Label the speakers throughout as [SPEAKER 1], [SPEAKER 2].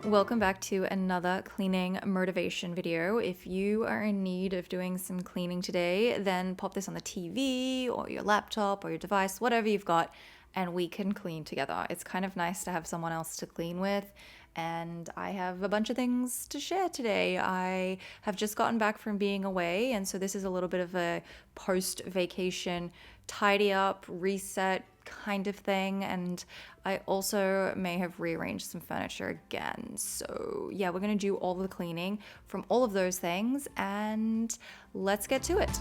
[SPEAKER 1] Welcome back to another cleaning motivation video. If you are in need of doing some cleaning today, then pop this on the TV or your laptop or your device, whatever you've got, and we can clean together. It's kind of nice to have someone else to clean with. And I have a bunch of things to share today. I have just gotten back from being away, and so this is a little bit of a post-vacation tidy up, reset kind of thing. And I also may have rearranged some furniture again. So yeah, we're gonna do all the cleaning from all of those things, and let's get to it.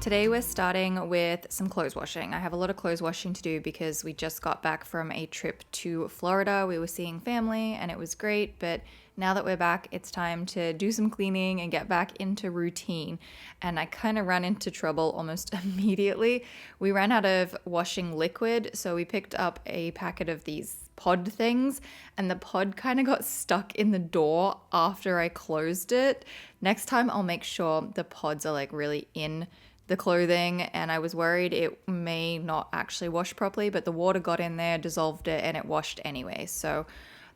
[SPEAKER 1] Today we're starting with some clothes washing. I have a lot of clothes washing to do because we just got back from a trip to Florida. We were seeing family and it was great, but now that we're back, it's time to do some cleaning and get back into routine. And I kind of ran into trouble almost immediately. We ran out of washing liquid, so we picked up a packet of these pod things, and the pod kind of got stuck in the door after I closed it. Next time I'll make sure the pods are like really in the clothing, and I was worried it may not actually wash properly, but the water got in there, dissolved it, and it washed anyway. So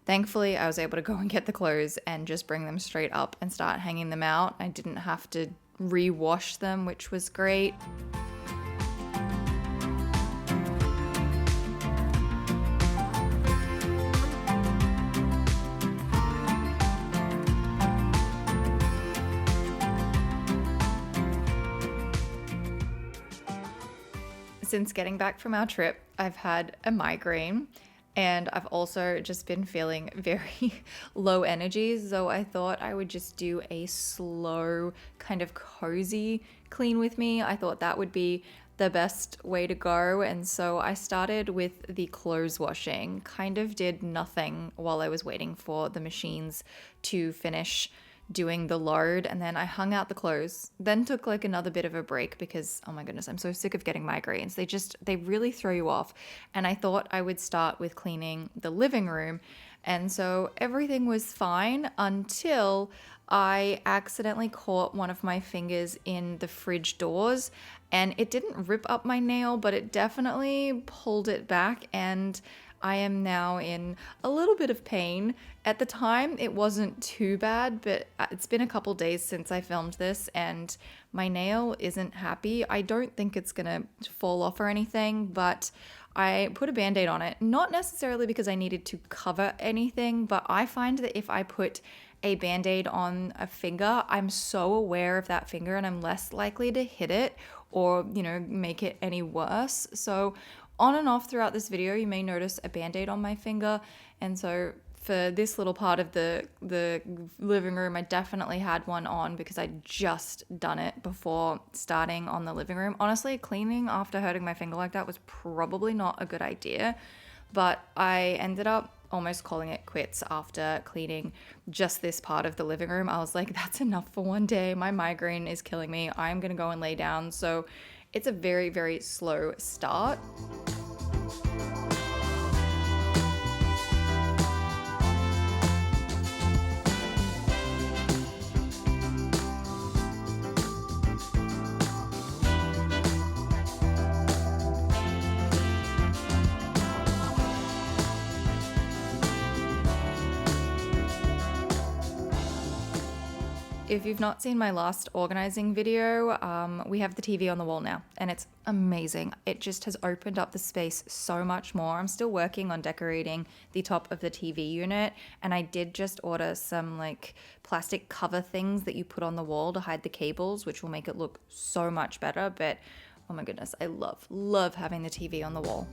[SPEAKER 1] thankfully I was able to go and get the clothes and just bring them straight up and start hanging them out. I didn't have to re-wash them, which was great. Since getting back from our trip, I've had a migraine, and I've also just been feeling very low energy. So I thought I would just do a slow, kind of cozy clean with me. I thought that would be the best way to go. And so I started with the clothes washing, kind of did nothing while I was waiting for the machines to finish doing the load, and then I hung out the clothes, then took like another bit of a break because, oh my goodness, I'm so sick of getting migraines. They really throw you off. And I thought I would start with cleaning the living room. And so everything was fine until I accidentally caught one of my fingers in the fridge doors, and it didn't rip up my nail, but it definitely pulled it back, and I am now in a little bit of pain. At the time, it wasn't too bad, but it's been a couple days since I filmed this, and my nail isn't happy. I don't think it's gonna fall off or anything, but I put a band-aid on it, not necessarily because I needed to cover anything, but I find that if I put a band-aid on a finger, I'm so aware of that finger and I'm less likely to hit it or, make it any worse. So on and off throughout this video, you may notice a band-aid on my finger. And so for this little part of the living room, I definitely had one on because I'd just done it before starting on the living room. Honestly, cleaning after hurting my finger like that was probably not a good idea, but I ended up almost calling it quits after cleaning just this part of the living room. I was like, that's enough for one day. My migraine is killing me. I'm gonna go and lay down. So it's a very, very slow start. If you've not seen my last organizing video, we have the TV on the wall now, and it's amazing. It just has opened up the space so much more. I'm still working on decorating the top of the TV unit, and I did just order some like plastic cover things that you put on the wall to hide the cables, which will make it look so much better. But oh my goodness, I love having the TV on the wall.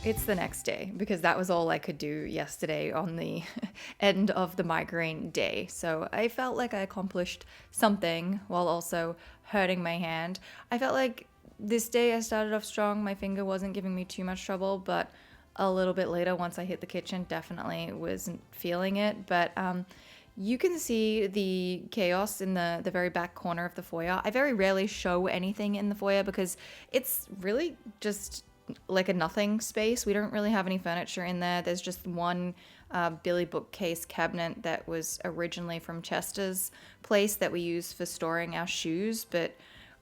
[SPEAKER 1] It's the next day because that was all I could do yesterday on the end of the migraine day. So I felt like I accomplished something while also hurting my hand. I felt like this day I started off strong. My finger wasn't giving me too much trouble, but a little bit later, once I hit the kitchen, definitely wasn't feeling it. But you can see the chaos in the very back corner of the foyer. I very rarely show anything in the foyer because it's really just like a nothing space. We don't really have any furniture in there. There's just one Billy bookcase cabinet that was originally from Chester's place that we use for storing our shoes, but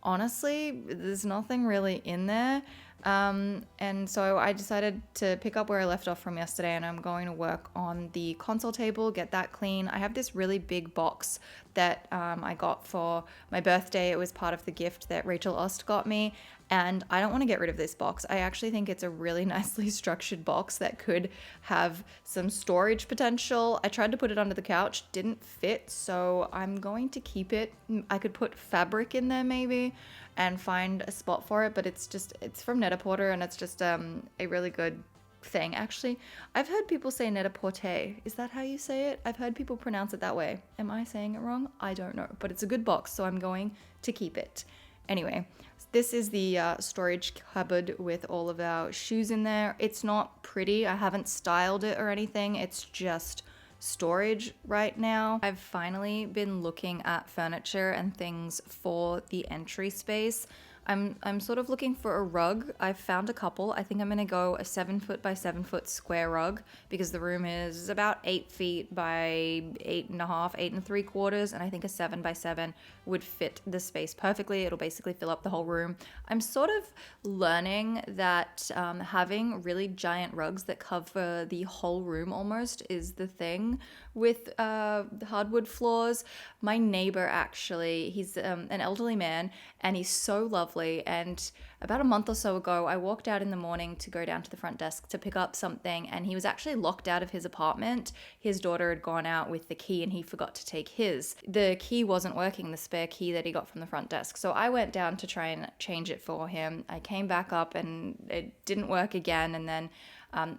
[SPEAKER 1] honestly, there's nothing really in there. And so I decided to pick up where I left off from yesterday, and I'm going to work on the console table, get that clean. I have this really big box that I got for my birthday. It was part of the gift that Rachel Ost got me, and I don't want to get rid of this box. I actually think it's a really nicely structured box that could have some storage potential. I tried to put it under the couch, didn't fit, so I'm going to keep it. I could put fabric in there maybe and find a spot for it, but it's from Net-a-Porter, and it's just a really good thing. Actually, I've heard people say Net-a-Porter. Is that how you say it? I've heard people pronounce it that way. Am I saying it wrong? I don't know, but it's a good box, so I'm going to keep it. Anyway, this is the storage cupboard with all of our shoes in there. It's not pretty. I haven't styled it or anything. It's just storage right now. I've finally been looking at furniture and things for the entry space. I'm sort of looking for a rug. I've found a couple. I think I'm gonna go a 7 foot by 7 foot square rug because the room is about 8 feet by 8.5, 8 3/4, and I think a 7 by 7 would fit the space perfectly. It'll basically fill up the whole room. I'm sort of learning that having really giant rugs that cover the whole room almost is the thing with hardwood floors. My neighbor actually, he's an elderly man, and he's so lovely. And about a month or so ago, I walked out in the morning to go down to the front desk to pick up something, and he was actually locked out of his apartment. His daughter had gone out with the key, and he forgot to take his. The key wasn't working, the spare key that he got from the front desk. So I went down to try and change it for him. I came back up, and it didn't work again. And then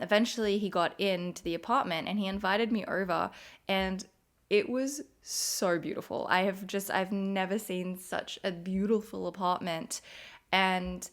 [SPEAKER 1] eventually he got into the apartment, and he invited me over, and it was so beautiful. I've never seen such a beautiful apartment. And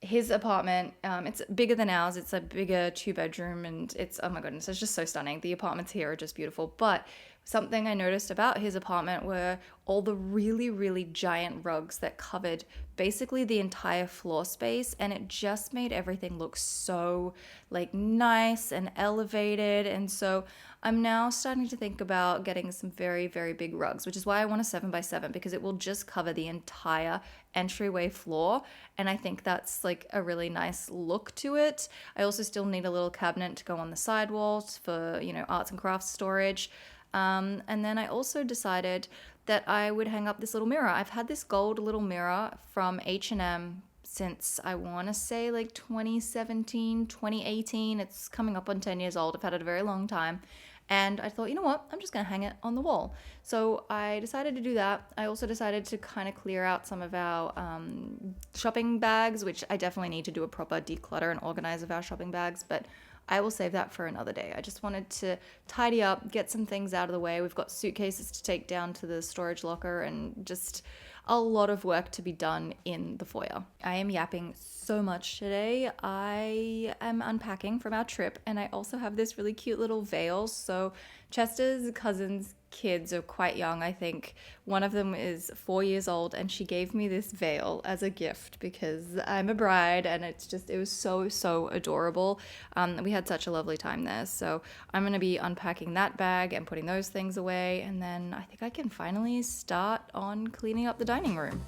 [SPEAKER 1] his apartment, it's bigger than ours. It's a bigger 2 bedroom, and it's, oh my goodness, it's just so stunning. The apartments here are just beautiful. But something I noticed about his apartment were all the really, really giant rugs that covered basically the entire floor space, and it just made everything look so like nice and elevated. And so I'm now starting to think about getting some very, very big rugs, which is why I want a 7 by 7, because it will just cover the entire entryway floor, and I think that's like a really nice look to it. I also still need a little cabinet to go on the side walls for, arts and crafts storage. And then I also decided that I would hang up this little mirror. I've had this gold little mirror from H&M since I want to say like 2017, 2018. It's coming up on 10 years old. I've had it a very long time. And I thought, you know what, I'm just going to hang it on the wall. So I decided to do that. I also decided to kind of clear out some of our shopping bags, which I definitely need to do a proper declutter and organize of our shopping bags, but I will save that for another day. I just wanted to tidy up, get some things out of the way. We've got suitcases to take down to the storage locker, and just a lot of work to be done in the foyer. I am yapping so much today. I am unpacking from our trip, and I also have this really cute little veil. So Chester's cousin's kids are quite young. I think one of them is 4 years old, and she gave me this veil as a gift because I'm a bride, and it was so adorable. We had such a lovely time there. So I'm going to be unpacking that bag and putting those things away, and then I think I can finally start on cleaning up the dining room.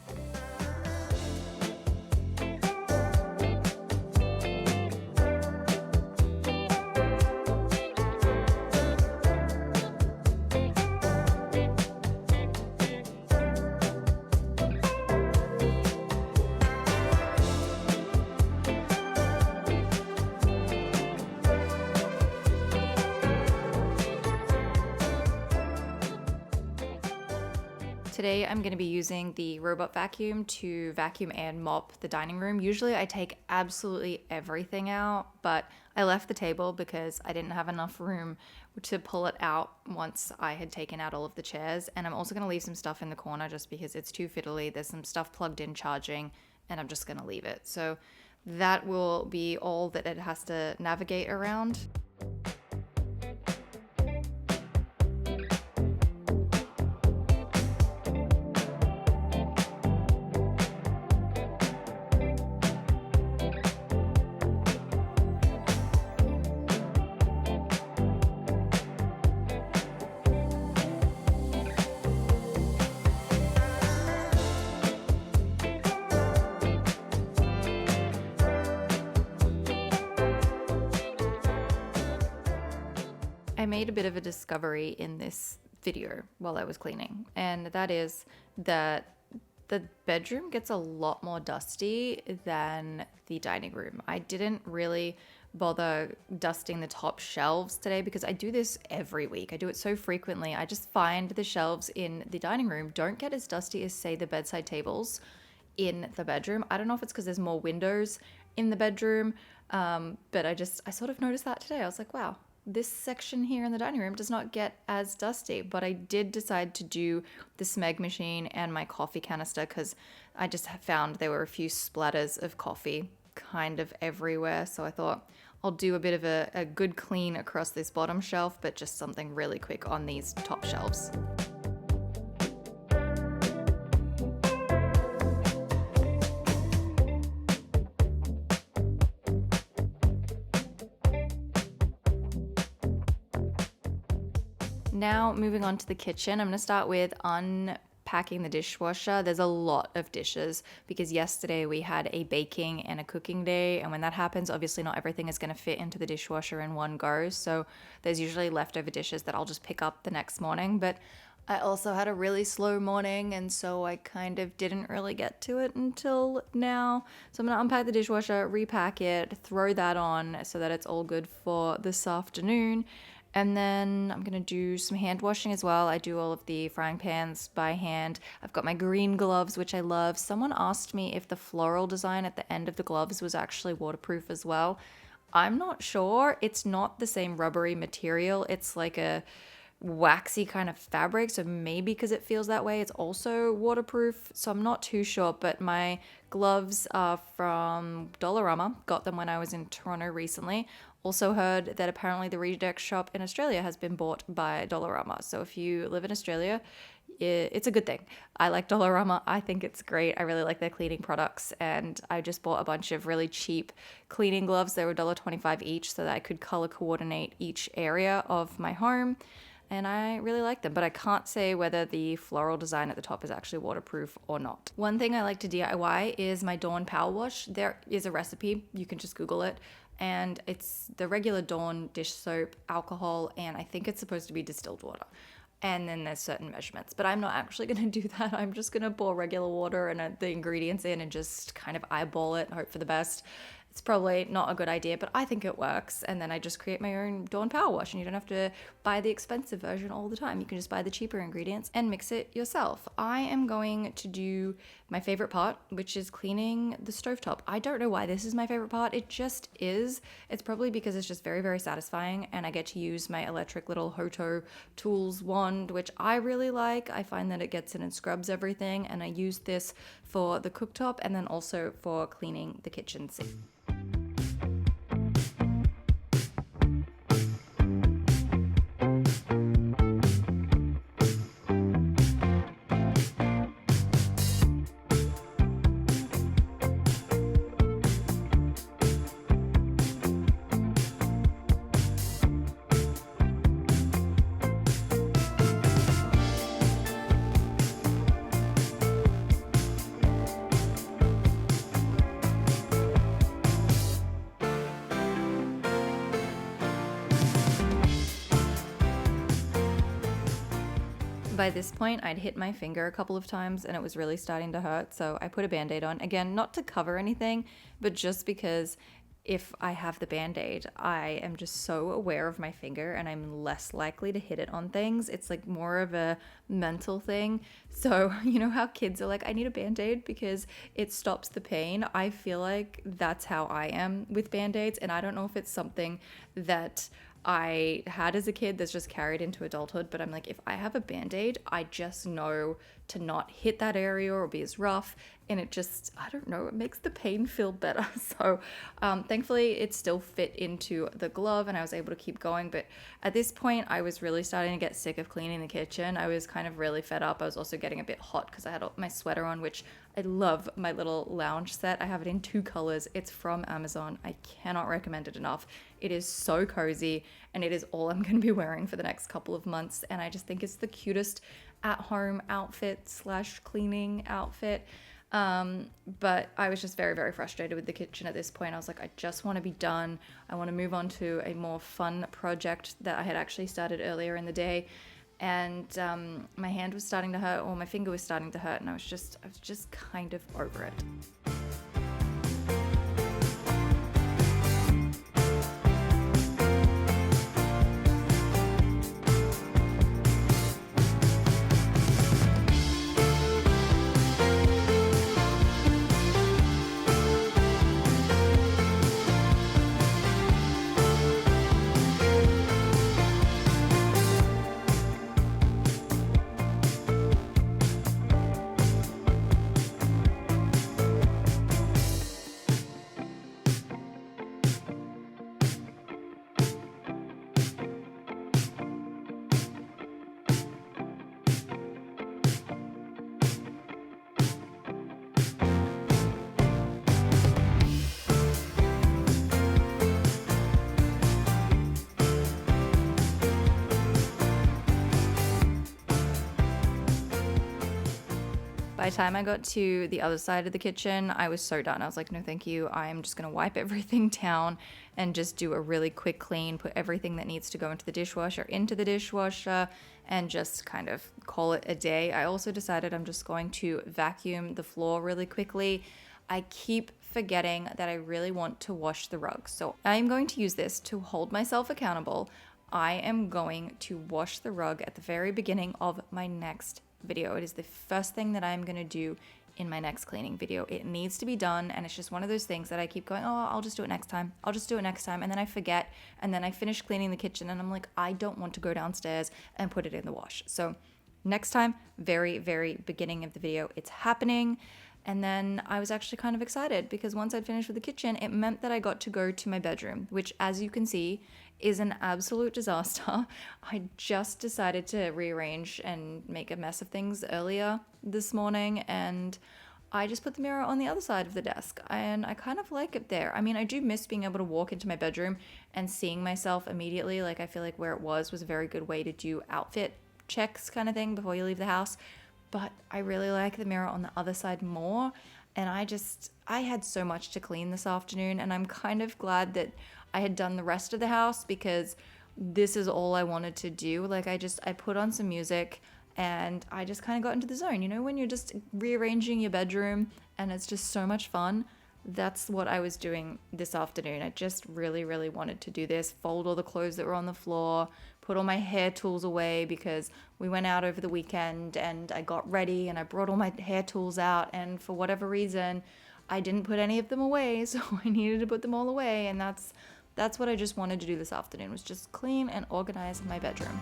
[SPEAKER 1] Today I'm going to be using the robot vacuum to vacuum and mop the dining room. Usually I take absolutely everything out, but I left the table because I didn't have enough room to pull it out once I had taken out all of the chairs. And I'm also going to leave some stuff in the corner just because it's too fiddly. There's some stuff plugged in charging, and I'm just going to leave it. So that will be all that it has to navigate around. I made a bit of a discovery in this video while I was cleaning, and that is that the bedroom gets a lot more dusty than the dining room. I didn't really bother dusting the top shelves today because I do this every week. I do it so frequently. I just find the shelves in the dining room don't get as dusty as, say, the bedside tables in the bedroom. I don't know if it's because there's more windows in the bedroom, but I sort of noticed that today. I was like, wow, this section here in the dining room does not get as dusty. But I did decide to do the Smeg machine and my coffee canister because I just found there were a few splatters of coffee kind of everywhere. So I thought I'll do a bit of a good clean across this bottom shelf, but just something really quick on these top shelves. Now moving on to the kitchen, I'm going to start with unpacking the dishwasher. There's a lot of dishes because yesterday we had a baking and a cooking day, and when that happens, obviously not everything is going to fit into the dishwasher in one go, so there's usually leftover dishes that I'll just pick up the next morning. But I also had a really slow morning, and so I kind of didn't really get to it until now. So I'm going to unpack the dishwasher, repack it, throw that on so that it's all good for this afternoon. And then I'm going to do some hand washing as well. I do all of the frying pans by hand. I've got my green gloves, which I love. Someone asked me if the floral design at the end of the gloves was actually waterproof as well. I'm not sure. It's not the same rubbery material. It's like a waxy kind of fabric, so maybe because it feels that way it's also waterproof, so I'm not too sure. But my gloves are from Dollarama, got them when I was in Toronto recently. Also heard that apparently the Reject shop in Australia has been bought by Dollarama, so if you live in Australia, it's a good thing. I like Dollarama. I think it's great. I really like their cleaning products, and I just bought a bunch of really cheap cleaning gloves. They were $1.25 each so that I could color coordinate each area of my home, and I really like them, but I can't say whether the floral design at the top is actually waterproof or not. One thing I like to DIY is my Dawn Power Wash. There is a recipe, you can just Google it, and it's the regular Dawn dish soap, alcohol, and I think it's supposed to be distilled water. And then there's certain measurements, but I'm not actually going to do that. I'm just going to pour regular water and the ingredients in and just kind of eyeball it and hope for the best. It's probably not a good idea, but I think it works. And then I just create my own Dawn Power Wash, and you don't have to buy the expensive version all the time. You can just buy the cheaper ingredients and mix it yourself. I am going to do my favorite part, which is cleaning the stovetop. I don't know why this is my favorite part. It just is. It's probably because it's just very, very satisfying, and I get to use my electric little Hoto Tools wand, which I really like. I find that it gets in and scrubs everything, and I use this for the cooktop and then also for cleaning the kitchen sink. By this point, I'd hit my finger a couple of times and it was really starting to hurt, so I put a Band-Aid on. Again, not to cover anything, but just because if I have the band-aid, I am just so aware of my finger and I'm less likely to hit it on things. It's like more of a mental thing. So, you know how kids are like, I need a band-aid because it stops the pain. I feel like that's how I am with band-aids. And I don't know if it's something that I had as a kid that's just carried into adulthood, but I'm like, if I have a band-aid, I just know to not hit that area or be as rough. And it just, I don't know, it makes the pain feel better. So thankfully it still fit into the glove and I was able to keep going. But at this point, I was really starting to get sick of cleaning the kitchen. I was kind of really fed up. I was also getting a bit hot because I had my sweater on, which I love my little lounge set. I have it in 2 colors. It's from Amazon. I cannot recommend it enough. It is so cozy and it is all I'm going to be wearing for the next couple of months. And I just think it's the cutest at-home outfit / cleaning outfit. But I was just very, very frustrated with the kitchen at this point. I was like, I just want to be done. I want to move on to a more fun project that I had actually started earlier in the day. And my hand was starting to hurt, or my finger was starting to hurt, and I was just kind of over it. By the time I got to the other side of the kitchen, I was so done. I was like, no, thank you. I'm just going to wipe everything down and just do a really quick clean, put everything that needs to go into the dishwasher, and just kind of call it a day. I also decided I'm just going to vacuum the floor really quickly. I keep forgetting that I really want to wash the rug. So I'm going to use this to hold myself accountable. I am going to wash the rug at the very beginning of my next video. It is the first thing that I'm going to do in my next cleaning video. It needs to be done, and it's just one of those things that I keep going, oh, I'll just do it next time. I'll just do it next time. And then I forget, and then I finish cleaning the kitchen and I'm like, I don't want to go downstairs and put it in the wash. So next time, very, very beginning of the video, it's happening. And then I was actually kind of excited because once I'd finished with the kitchen, it meant that I got to go to my bedroom, which, as you can see, is an absolute disaster. I just decided to rearrange and make a mess of things earlier this morning, and I just put the mirror on the other side of the desk, and I kind of like it there. I mean, I do miss being able to walk into my bedroom and seeing myself immediately. Like, I feel like where it was a very good way to do outfit checks kind of thing before you leave the house. But I really like the mirror on the other side more. And I had so much to clean this afternoon, and I'm kind of glad that I had done the rest of the house because this is all I wanted to do. Like, I put on some music and I just kind of got into the zone. You know, when you're just rearranging your bedroom and it's just so much fun. That's what I was doing this afternoon. I just really, really wanted to do this, fold all the clothes that were on the floor, put all my hair tools away because we went out over the weekend and I got ready and I brought all my hair tools out, and for whatever reason, I didn't put any of them away, so I needed to put them all away, and that's what I just wanted to do this afternoon, was just clean and organize my bedroom.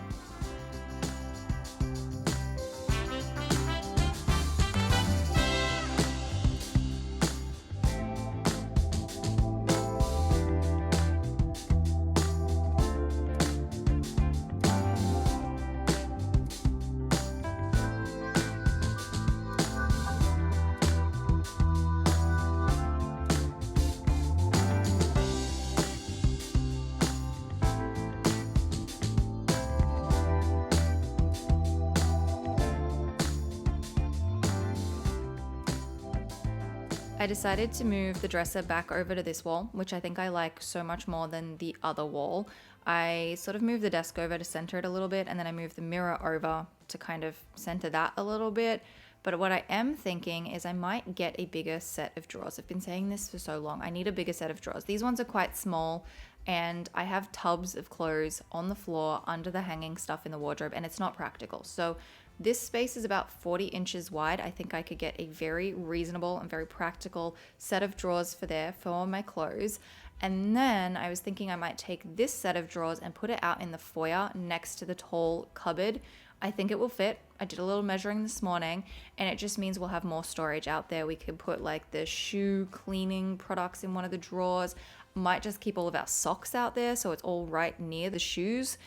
[SPEAKER 1] I decided to move the dresser back over to this wall, which I think I like so much more than the other wall. I sort of moved the desk over to center it a little bit, and then I moved the mirror over to kind of center that a little bit. But what I am thinking is I might get a bigger set of drawers. I've been saying this for so long. I need a bigger set of drawers. These ones are quite small, and I have tubs of clothes on the floor under the hanging stuff in the wardrobe, and it's not practical. So this space is about 40 inches wide. I think I could get a very reasonable and very practical set of drawers for my clothes. And then I was thinking I might take this set of drawers and put it out in the foyer next to the tall cupboard. I think it will fit. I did a little measuring this morning, and it just means we'll have more storage out there. We could put like the shoe cleaning products in one of the drawers. Might just keep all of our socks out there so it's all right near the shoes.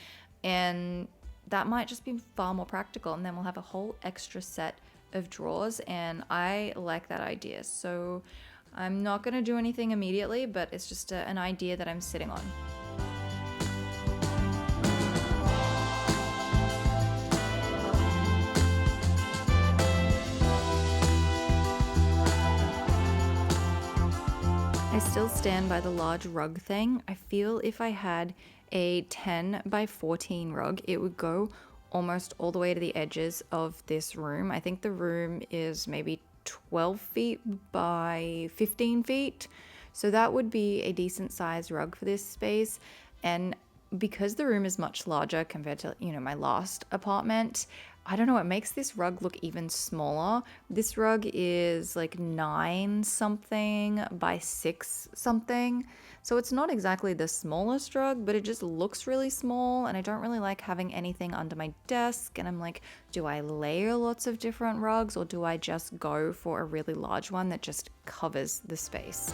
[SPEAKER 1] And that might just be far more practical. And then we'll have a whole extra set of drawers, and I like that idea. So I'm not going to do anything immediately, but it's just an idea that I'm sitting on. I still stand by the large rug thing. I feel if I had a 10 by 14 rug, it would go almost all the way to the edges of this room. I think the room is maybe 12 feet by 15 feet. So that would be a decent sized rug for this space. And because the room is much larger compared to, my last apartment, I don't know, it makes this rug look even smaller. This rug is like 9 something by 6 something. So it's not exactly the smallest rug, but it just looks really small, and I don't really like having anything under my desk. And I'm like, do I layer lots of different rugs, or do I just go for a really large one that just covers the space?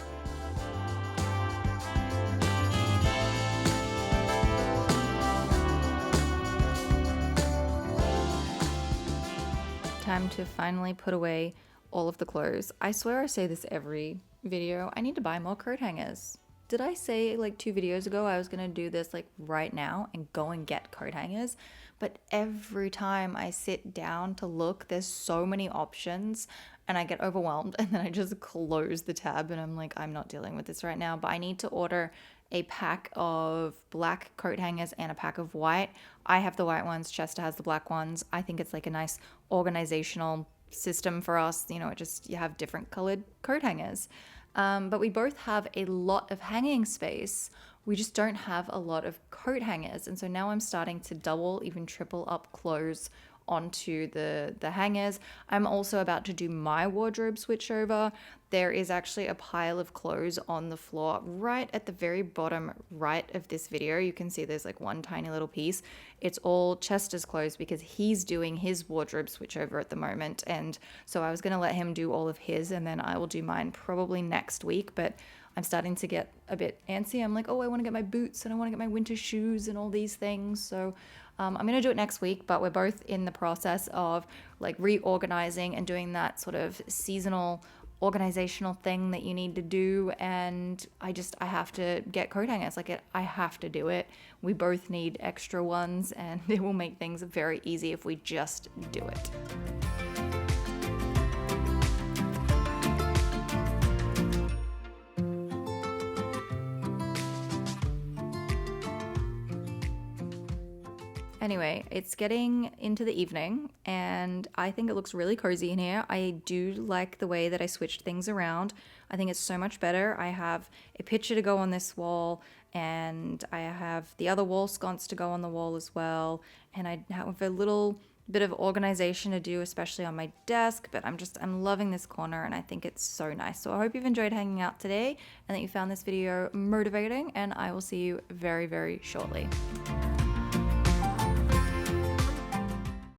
[SPEAKER 1] Time to finally put away all of the clothes. I swear I say this every video. I need to buy more coat hangers. Did I say like 2 videos ago I was gonna do this like right now and go and get coat hangers? But every time I sit down to look, there's so many options and I get overwhelmed, and then I just close the tab and I'm like, I'm not dealing with this right now. But I need to order a pack of black coat hangers and a pack of white. I have the white ones, Chester has the black ones. I think it's like a nice organizational system for us. You have different colored coat hangers. But we both have a lot of hanging space. We just don't have a lot of coat hangers. And so now I'm starting to double, even triple up clothes onto the hangers. I'm also about to do my wardrobe switchover. There is actually a pile of clothes on the floor right at the very bottom right of this video. You can see there's like one tiny little piece. It's all Chester's clothes because he's doing his wardrobe switchover at the moment. And so I was going to let him do all of his, and then I will do mine probably next week. But I'm starting to get a bit antsy. I'm like, oh, I want to get my boots and I want to get my winter shoes and all these things. So I'm going to do it next week, but we're both in the process of like reorganizing and doing that sort of seasonal organizational thing that you need to do. And I have to get coat hangers. I have to do it. We both need extra ones, and it will make things very easy if we just do it. Anyway, it's getting into the evening, and I think it looks really cozy in here. I do like the way that I switched things around. I think it's so much better. I have a picture to go on this wall, and I have the other wall sconce to go on the wall as well. And I have a little bit of organization to do, especially on my desk, but I'm loving this corner, and I think it's so nice. So I hope you've enjoyed hanging out today and that you found this video motivating, and I will see you very, very shortly.